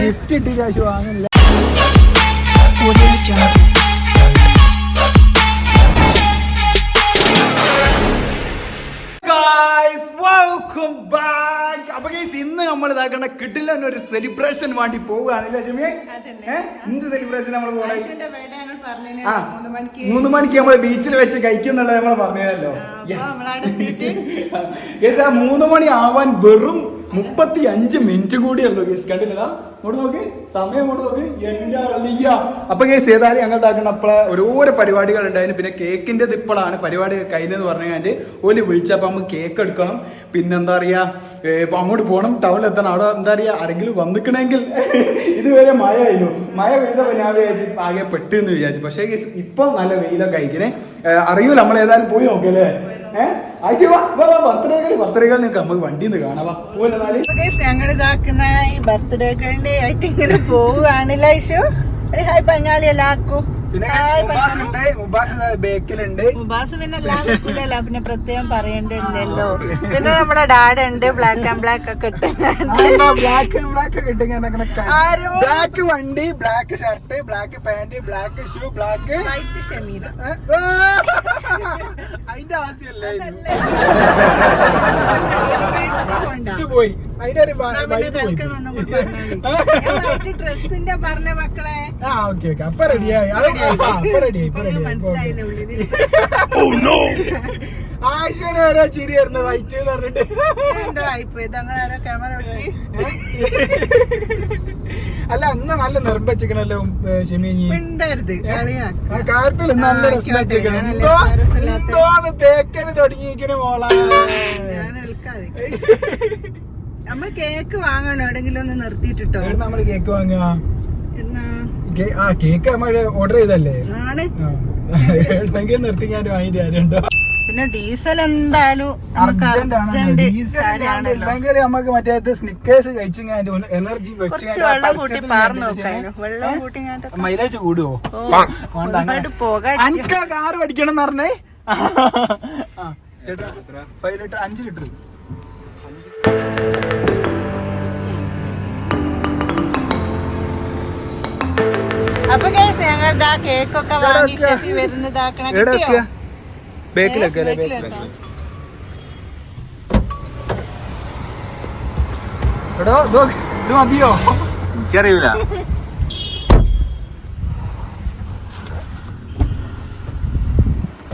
Gift ഇട്ട് കാശ് വാങ്ങില്ല. ഇന്ന് നമ്മൾ ഇതാക്കണ കിട്ടില്ല ഒരു സെലിബ്രേഷൻ വേണ്ടി പോവുകയാണല്ലേ ഷമിയെ? എന്ത് സെലിബ്രേഷൻ നമ്മൾ പോകണേ? 3 മണിക്ക് നമ്മള് ബീച്ചിൽ വെച്ച് കഴിക്കുന്നുള്ളത് നമ്മൾ പറഞ്ഞല്ലോ. 3 മണി ആവാൻ വെറും 35 മിനിറ്റ് കൂടിയുള്ളൂ കേസ്. കണ്ടില്ലതാ ഇങ്ങോട്ട് നോക്ക്, സമയം ഇങ്ങോട്ട് നോക്ക്. എന്റെ അളിയ. അപ്പൊ കേസ് ഏതായാലും ഞങ്ങൾ ഇതാക്കണം. അപ്പോഴെ ഓരോരോ പരിപാടികൾ ഉണ്ടായിരുന്നു. പിന്നെ കേക്കിന്റെ ഇപ്പോഴാണ് പരിപാടി കഴിഞ്ഞെന്ന് പറഞ്ഞു ഓല് വിളിച്ചപ്പോ നമുക്ക് കേക്ക് എടുക്കണം. പിന്നെന്താ പറയാ, അങ്ങോട്ട് പോകണം, ടൗണിൽ എത്തണം. അവിടെ എന്താ പറയാ, ആരെങ്കിലും വന്നിക്കണമെങ്കിൽ ഇതുവരെ മഴ ആയിരുന്നു. മഴ പെയ്തപ്പോ ഞാൻ വിചാരിച്ചു ആകെ പെട്ടെന്ന് വിചാരിച്ചു. പക്ഷേ ഇപ്പൊ നല്ല വെയിലൊക്കെ കഴിക്കണേ. അറിയൂല, നമ്മൾ ഏതായാലും പോയി നോക്കല്ലേ. ബർത്ത്ഡേകൾ നമുക്ക് വണ്ടിന്ന് കാണാവാ. ഞങ്ങൾ ഇതാക്കുന്ന ഈ ബർത്ത്ഡേകളുടെ ആയിട്ട് ഇങ്ങനെ പോവുകയാണില്ല. ഇഷു ഒരു ഹായ് പഞ്ഞാളി എല്ലാവർക്കും. പിന്നെ മുബാസ് പിന്നെ എല്ലാം വെക്കില്ലല്ലോ, പിന്നെ പ്രത്യേകം പറയണ്ടല്ലോ. പിന്നെ നമ്മുടെ ഡാഡ് ഉണ്ട്, ബ്ലാക്ക് ആൻഡ് ബ്ലാക്ക് ഒക്കെ ഇട്ട് ബ്ലാക്ക് വണ്ടി, black shirt, black pant, black shoe, black white Shameer. അതിന്റെ ആവശ്യമല്ലേ ഇത് പോയി. ഡ്രസ്സിന്റെ പറഞ്ഞ മക്കളെ. അപ്പൊ റെഡിയായി. ആശ്വന് ഓരോ ചിരിയായിരുന്നു വൈറ്റ് എന്ന് പറഞ്ഞിട്ട്. അല്ല അന്ന് നല്ല നിർമ്മിച്ചിക്കണല്ലോ ഷെമീനി. കാര്യത്തിൽ നല്ല രസം വെച്ചിരിക്കണം. എന്തോന്ന് തേക്കന് തുടങ്ങിയിരിക്കണ മോളാ. നമ്മൾ കേക്ക് വാങ്ങണോ എവിടെങ്കിലും ഒന്ന് നിർത്തിയിട്ടോ? നമ്മള് കേക്ക് വാങ്ങുക. കേക്ക് നമ്മൾ ഓർഡർ ചെയ്തല്ലേ? നിർത്തി ഞാൻ വാങ്ങിട്ട് ആരുണ്ടോ? പിന്നെ ഡീസൽ എന്തായാലും നമുക്ക് മറ്റേ സ്നിക്കേഴ്സ് കഴിച്ചു എനർജി വെള്ളം കൂട്ടി പാർന്നു നോക്കാനോ. വെള്ളം കൂട്ടി മൈലേജ് കൂടുവോ? എനിക്ക് കാറ് പഠിക്കണം എന്ന് പറഞ്ഞേ. ചേട്ടാ 5 ലിറ്റർ 5 ലിറ്റർ. അപ്പൊ ഞങ്ങൾ കേക്കൊക്കെ വാങ്ങി ഷെഫി വരുന്നതാക്കണം. മതിയോ? എനിക്കറിയില്ല.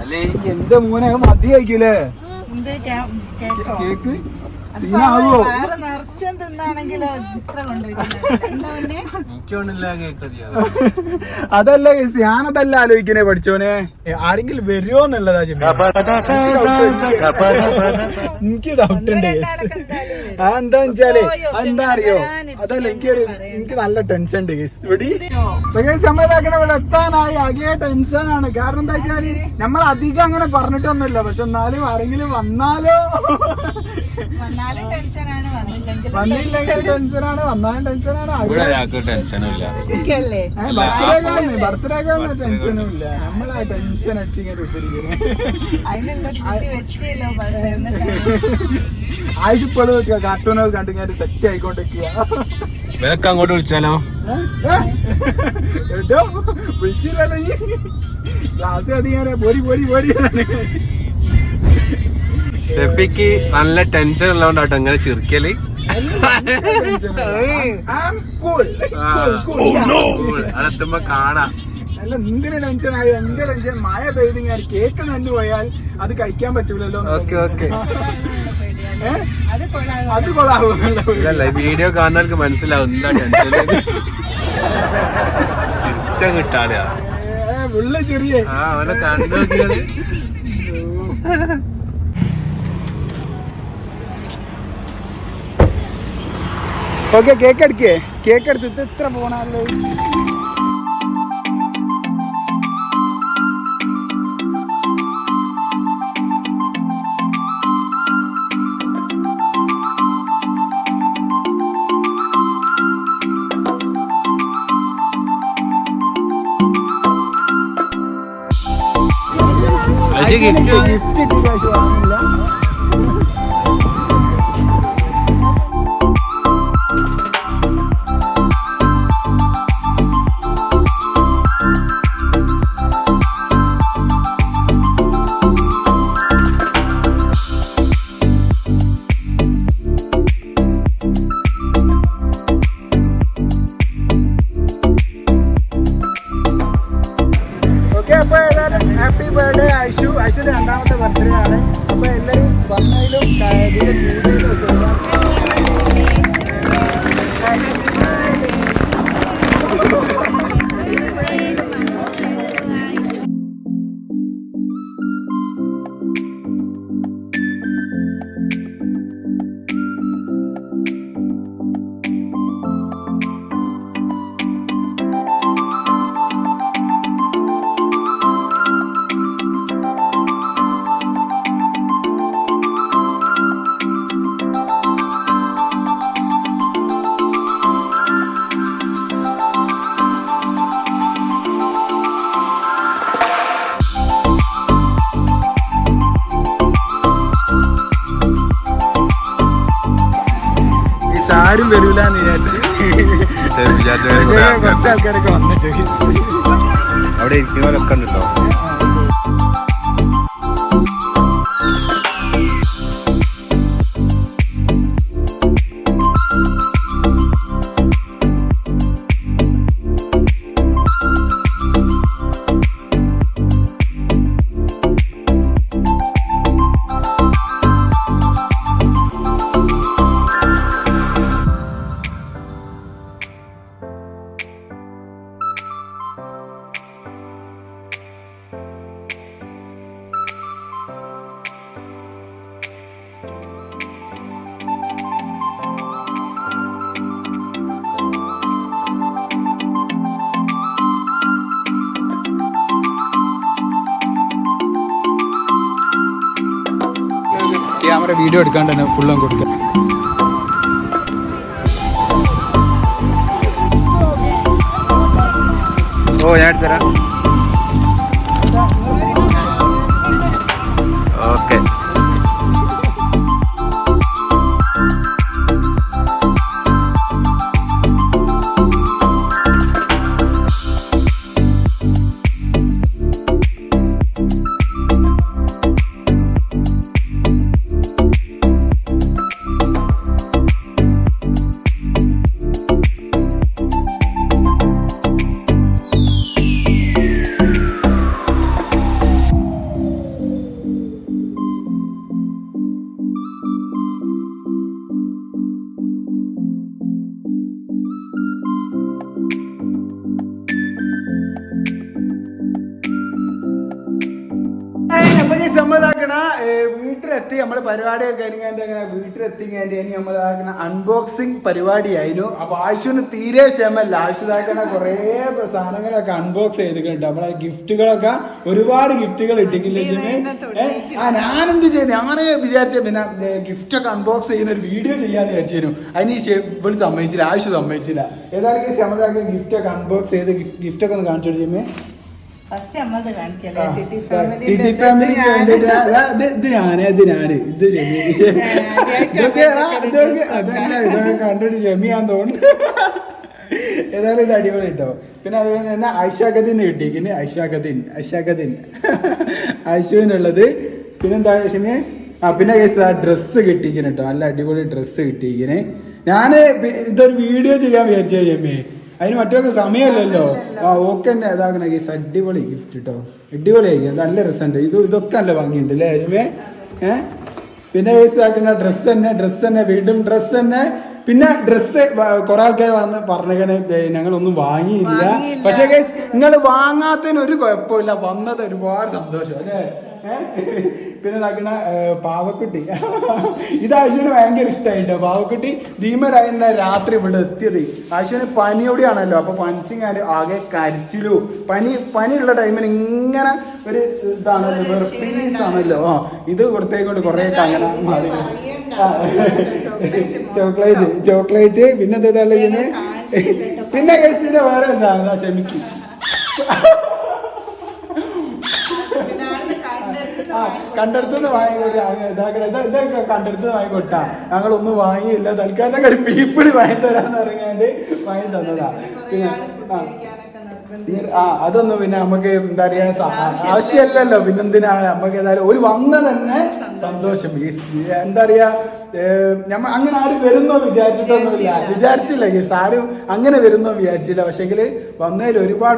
അല്ലേ എന്റെ മോനെ മതിയായിക്കൂലേ കേക്ക്? നിറച്ചും തിന്നാണെങ്കിലോ ഇത്ര അതല്ല ഞാനതല്ല ആലോചിക്കണേ പഠിച്ചോനെ. ആരെങ്കിലും വരുമോ എന്നുള്ളതാ. എനിക്ക് ഡൗട്ട് ഉണ്ട്. എന്താ വെച്ചാല് എന്താ അറിയോ, അതല്ല എനിക്ക് നല്ല ടെൻഷൻ ഉണ്ട് ഇവിടെ. സമ്മതാക്കണ ഇവിടെ എത്താനായി ആകെ ടെൻഷനാണ്. കാരണം എന്താ വെച്ചാല് നമ്മൾ അധികം അങ്ങനെ പറഞ്ഞിട്ടൊന്നുമില്ല. പക്ഷെ എന്നാലും ആരെങ്കിലും വന്നാലോ, വന്നില്ലെങ്കിൽ ടെൻഷനാണ്, വന്നാലും ടെൻഷനാണ്. ബർത്ത്ഡേക്കാരന് ടെൻഷനും ഇല്ല. നമ്മളാ ടെൻഷൻ അടിച്ചിങ്ങനെ ഇട്ടിരിക്കുന്നത്. ആയിഷിപ്പോഴും കാർട്ടൂണൊക്കെ കണ്ടു ഞാൻ സെറ്റ് ആയിക്കൊണ്ടിരിക്കുക. അങ്ങോട്ട് വിളിച്ചാലോ? കേട്ടോ വിളിച്ചില്ലല്ലോ ഈ ക്ലാസ് അധികം പോരി പോരി പോരി. ഷെഫിക്ക് നല്ല ടെൻഷൻ ഉള്ളതുകൊണ്ടാട്ടോ ഇങ്ങനെ ചിരിക്കല്. അതെത്തുമ്പോ കാണാം. അല്ല എന്തിനു ടെൻഷനായി? എന്റെ ടെൻഷൻ മഴ പെയ്ത് ഞാൻ കേക്ക് നന്നു പോയാൽ അത് കഴിക്കാൻ പറ്റൂലല്ലോ. അത് കൊള്ളാവൂല്ല. വീഡിയോ കാണുന്നവർക്ക് മനസ്സിലാവും എന്താ ടെൻഷൻ. ചിരിച്ച കിട്ടാളിയാ ഉള്ള ചെറിയ അവനെ കണ്ടു നോക്കിയാല്. Okay cake അടിക്കേ. കേക്ക് എടുത്തിട്ട് ഇത്ര പോണല്ലോ. ഗിഫ്റ്റ് കിട്ടി കാശ് വാങ്ങുന്നില്ല. ആരും വരൂലെന്ന് വിചാരിച്ച് കുറച്ച് ആൾക്കാരൊക്കെ വന്നിട്ട് അവിടെ ഇരിക്കുന്നവരൊക്കെ ഉണ്ട് കേട്ടോ. ക്യാമറ വീഡിയോ എടുക്കാണ്ട് തന്നെ ഫുള്ളും കൊടുക്കാം. ഓ ഞാൻ എടുത്തരാം. ഓക്കെ. നമ്മളിതാക്കണ വീട്ടിലെത്തി നമ്മള് പരിപാടിയൊക്കെ കഴിഞ്ഞാൽ വീട്ടിലെത്തി കഴിഞ്ഞാൽ നമ്മളിതാക്കണ അൺബോക്സിങ് പരിപാടിയായിരുന്നു. അപ്പൊ ആശുവിന് തീരെ ക്ഷമല്ല. ആശുതാക്കണ കുറേ സാധനങ്ങളൊക്കെ അൺബോക്സ് ചെയ്തിട്ടുണ്ട്. നമ്മളെ ഗിഫ്റ്റുകളൊക്കെ ഒരുപാട് ഗിഫ്റ്റുകൾ ഇട്ടിട്ടില്ല. ഞാനെന്ത് ചെയ്തു, ഞാനേ വിചാരിച്ച പിന്നെ ഗിഫ്റ്റ് ഒക്കെ അൺബോക്സ് ചെയ്യുന്ന ഒരു വീഡിയോ ചെയ്യാന്ന് വിചാരിച്ചു. അതിന് ഇവിടെ സമ്മതിച്ചില്ല, ആശു സമ്മതിച്ചില്ല. ഏതായാലും നമ്മളൊക്കെ ഗിഫ്റ്റ് ഒക്കെ അൺബോക്സ് ചെയ്ത് ഗിഫ്റ്റ് ഒക്കെ ഒന്ന് കാണിച്ചു കൊടുക്കുമേ. കണ്ടിട്ട് ക്ഷമിയാന്ന് തോന്നുന്നു. ഏതായാലും ഇത് അടിപൊളി കേട്ടോ. പിന്നെ അതുപോലെ തന്നെ ഐഷാഖദീൻ കിട്ടിയിരിക്കുന്നു. ഐഷാഖദീൻ ഐഷുവിനുള്ളത്. പിന്നെന്താ ക്ഷമിയെ പിന്നെ ഡ്രസ്സ് കിട്ടിയിരിക്കുന്നു കേട്ടോ. നല്ല അടിപൊളി ഡ്രസ്സ് കിട്ടിയിരിക്കുന്നത്. ഞാന് ഇതൊരു വീഡിയോ ചെയ്യാൻ വിചാരിച്ചു ക്ഷമിയെ. അതിന് മറ്റൊക്കെ സമയമല്ലല്ലോ. ഓക്കെ തന്നെ ഇതാക്കണ ഗീസ്. അടിപൊളി ഗിഫ്റ്റ് കേട്ടോ. അടിപൊളിയായിരിക്കും. നല്ല രസമുണ്ട്. ഇതൊക്കെ നല്ല ഭംഗിയുണ്ട് അല്ലേ ക്ഷമേ? പിന്നെ ഇതാക്കുന്ന ഡ്രസ്സ് തന്നെ വീണ്ടും ഡ്രസ്സ് തന്നെ. പിന്നെ ഡ്രസ്സ് കുറെ ആൾക്കാർ വന്ന് പറഞ്ഞേ ഞങ്ങളൊന്നും വാങ്ങിയില്ല. പക്ഷെ ഗൈസ് നിങ്ങൾ വാങ്ങാത്തതിന് ഒരു കുഴപ്പമില്ല. വന്നത് ഒരുപാട് സന്തോഷം അല്ലേ? പിന്നെ ഇതാക്കണ പാവക്കുട്ടി. ഇത് ആശുവിന് ഭയങ്കര ഇഷ്ടമായിട്ടോ. പാവക്കുട്ടി ധീമരായിരുന്ന രാത്രി ഇവിടെ എത്തിയത്. ആശുവിന് പനിയോടെയാണല്ലോ. അപ്പൊ പനിച്ചിങ്ങാൻ ആകെ കരിച്ചിലു. പനിയുള്ള ടൈമിന് ഇങ്ങനെ ഒരു ഇതാണല്ലോ, പീസ് ആണല്ലോ. ഇത് കൊടുത്തേക്കൊണ്ട് കുറെ അങ്ങനെ ചോക്ലേറ്റ്. പിന്നെ എന്താ പിന്നെ കഴിച്ചിട്ട് വേറെ സാധനം ക്ഷമിക്കും. കണ്ടെടുത്തുനിന്ന് ഇതൊക്കെ കണ്ടെടുത്ത് വാങ്ങിക്കൊട്ടാ. ഞങ്ങളൊന്നും വാങ്ങിയില്ല. തൽക്കാലം ഒരു പീപ്പിളി വാങ്ങി തരാന്ന് പറഞ്ഞാണ്ട് വാങ്ങി തന്നതാ. പിന്നെ അതൊന്നും പിന്നെ നമുക്ക് എന്താ പറയാ ആവശ്യമല്ലല്ലോ. പിന്നെന്തിനാ നമുക്ക് ഏതായാലും ഒരു വന്ന തന്നെ സന്തോഷം. എന്താ പറയാ അങ്ങനെ ആരും വരുന്നോ വിചാരിച്ചില്ല ഗീസ്. ആരും അങ്ങനെ വരുന്നോ വിചാരിച്ചില്ല. പക്ഷെങ്കിൽ വന്നതിൽ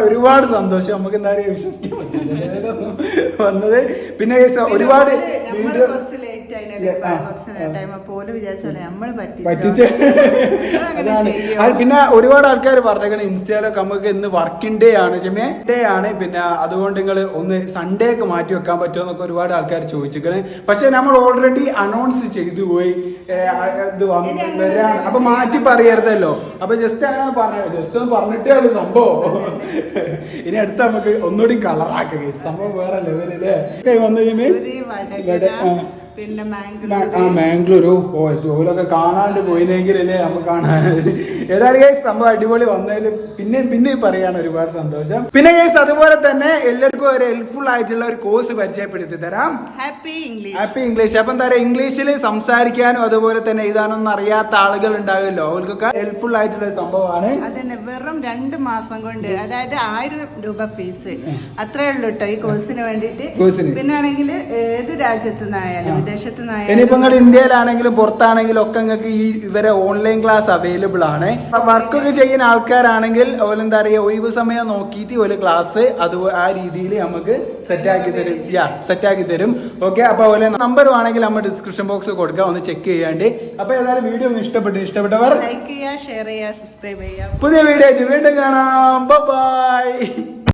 ഒരുപാട് സന്തോഷം. നമുക്ക് എന്താ പറയാ വിശ്വസിക്കാൻ പറ്റില്ല വന്നത്. പിന്നെ ഒരുപാട് വീഡിയോ ലേറ്റ് ആയില്ലേ കുറച്ച് ടൈം പോലും വിചാരിച്ചാലേ നമ്മള് പറ്റിച്ച് അതാണ്. അത് പിന്നെ ഒരുപാട് ആൾക്കാർ പറഞ്ഞേക്കണ ഇൻസ്റ്റയിലൊക്കെ നമുക്ക് ഇന്ന് വർക്കിംഗ് ഡേ ആണ് ഡേ ആണ്, പിന്നെ അതുകൊണ്ട് നിങ്ങൾ ഒന്ന് സൺഡേ ഒക്കെ മാറ്റി വെക്കാൻ പറ്റുമോ എന്നൊക്കെ ഒരുപാട് ആൾക്കാർ ചോദിച്ചിരിക്കണേ. പക്ഷെ നമ്മൾ ഓൾറെഡി അനൗൺസ് ചെയ്തു പോയി ഇത് വരാൻ, അപ്പൊ മാറ്റി പറയരുതല്ലോ. അപ്പൊ ജസ്റ്റ് അങ്ങനെ ജസ്റ്റ് ഒന്ന് പറഞ്ഞിട്ടേ ഉള്ളൂ സംഭവം. ഇനി അടുത്ത് നമുക്ക് ഒന്നുകൂടി കളറാക്കുക സംഭവം വേറെ ലെവലല്ലേ വന്നു പിന്നെ മാംഗ്ലൂരു ജോലൊക്കെ കാണാണ്ട് പോയില്ലെങ്കിലല്ലേ നമുക്ക് കാണാൻ. ഏതായാലും കേസ് സംഭവം അടിപൊളി വന്നതിൽ പിന്നെ പറയാണ് ഒരുപാട് സന്തോഷം. പിന്നെ കേസ് അതുപോലെ തന്നെ എല്ലാവർക്കും ഒരു ഹെൽപ്ഫുൾ ആയിട്ടുള്ള ഒരു കോഴ്സ് പരിചയപ്പെടുത്തി തരാം, ഹാപ്പി ഇംഗ്ലീഷ്. അപ്പൊ എന്താ പറയാ, ഇംഗ്ലീഷിൽ സംസാരിക്കാനും അതുപോലെ തന്നെ എഴുതാനൊന്നും അറിയാത്ത ആളുകൾ ഉണ്ടാവുമല്ലോ, അവർക്കൊക്കെ ഹെൽപ്ഫുൾ ആയിട്ടുള്ള ഒരു സംഭവമാണ്. അതന്നെ വെറും 2 മാസം കൊണ്ട്, അതായത് 1000 രൂപ ഫീസ് അത്രേ ഉള്ളൂ കേട്ടോ ഈ കോഴ്സിന് വേണ്ടിട്ട്. പിന്നെ ആണെങ്കിൽ ഏത് രാജ്യത്തു നിന്നായാലും ഇനിയിപ്പോ നിങ്ങൾ ഇന്ത്യയിലാണെങ്കിലും പുറത്താണെങ്കിലും ഒക്കെ നിങ്ങൾക്ക് ഈ ഇവരെ ഓൺലൈൻ ക്ലാസ് അവൈലബിൾ ആണ്. വർക്കൊക്കെ ചെയ്യുന്ന ആൾക്കാരാണെങ്കിൽ അതുപോലെ എന്താ പറയുക, ഒഴിവ് സമയം നോക്കിയിട്ട് ഒരു ക്ലാസ് അത് ആ രീതിയിൽ നമുക്ക് സെറ്റാക്കി തരും. ഓക്കെ, അപ്പൊ അതുപോലെ നമ്പർ ആണെങ്കിൽ നമ്മൾ ഡിസ്ക്രിപ്ഷൻ ബോക്സ് കൊടുക്കുക, ഒന്ന് ചെക്ക് ചെയ്യാണ്ട്. അപ്പൊ ഏതായാലും വീഡിയോ ഇഷ്ടപ്പെട്ടവർ ലൈക്ക് ചെയ്യുക, ഷെയർ ചെയ്യുക, സബ്സ്ക്രൈബ് ചെയ്യുക. പുതിയ വീഡിയോ ആയിട്ട് വീണ്ടും കാണാം. ബൈ.